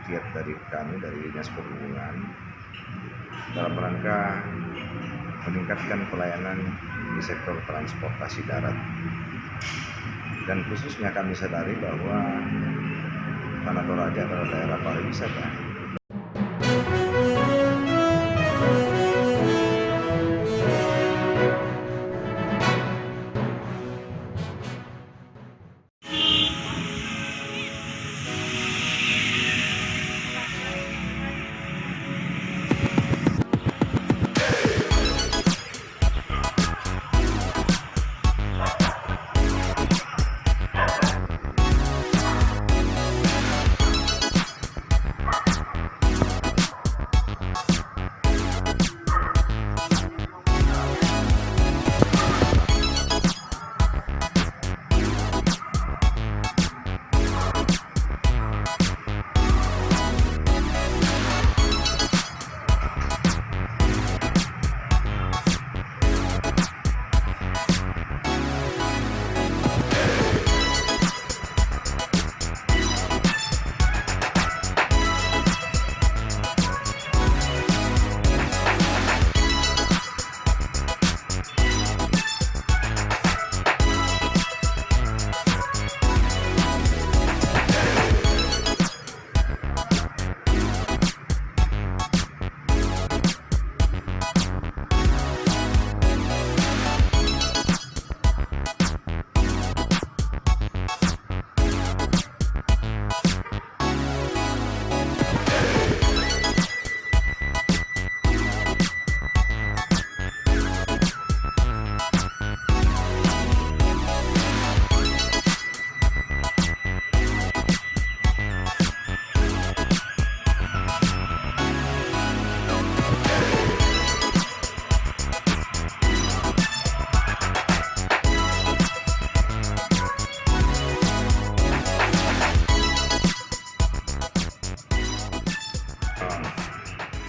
giat dari kami dari Dinas Perhubungan dalam rangka meningkatkan pelayanan di sektor transportasi darat. Dan khususnya kami sadari bahwa Tanah Toraja adalah daerah pariwisata.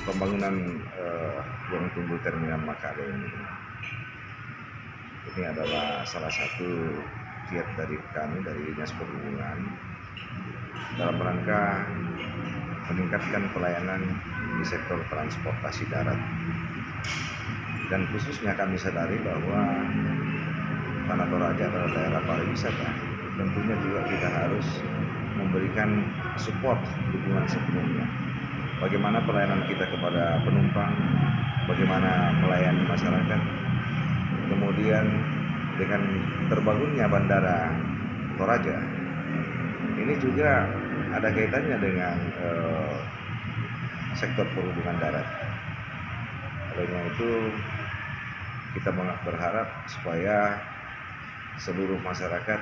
Pembangunan ruang tunggu Terminal Makale ini adalah salah satu giat dari kami dari Dinas Perhubungan dalam rangka meningkatkan pelayanan di sektor transportasi darat. Dan khususnya kami sadari bahwa Tanah Toraja adalah daerah pariwisata. Tentunya juga kita harus memberikan support, dukungan sepenuhnya. Bagaimana pelayanan kita kepada penumpang, bagaimana melayani masyarakat, kemudian dengan terbangunnya Bandara Toraja, ini juga ada kaitannya dengan sektor perhubungan darat. Oleh itu kita berharap supaya seluruh masyarakat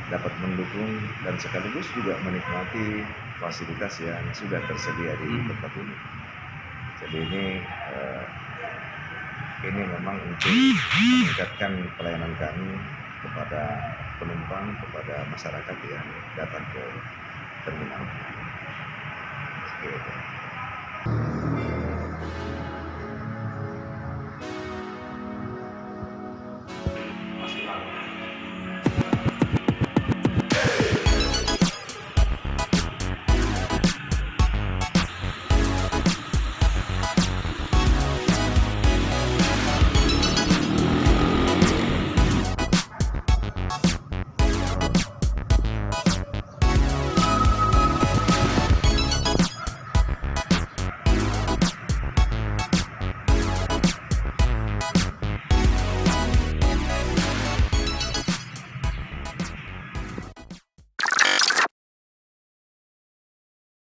dapat mendukung dan sekaligus juga menikmati fasilitas yang sudah tersedia di tempat ini. Jadi ini memang untuk meningkatkan pelayanan kami kepada penumpang, kepada masyarakat yang datang ke terminal. Seperti itu.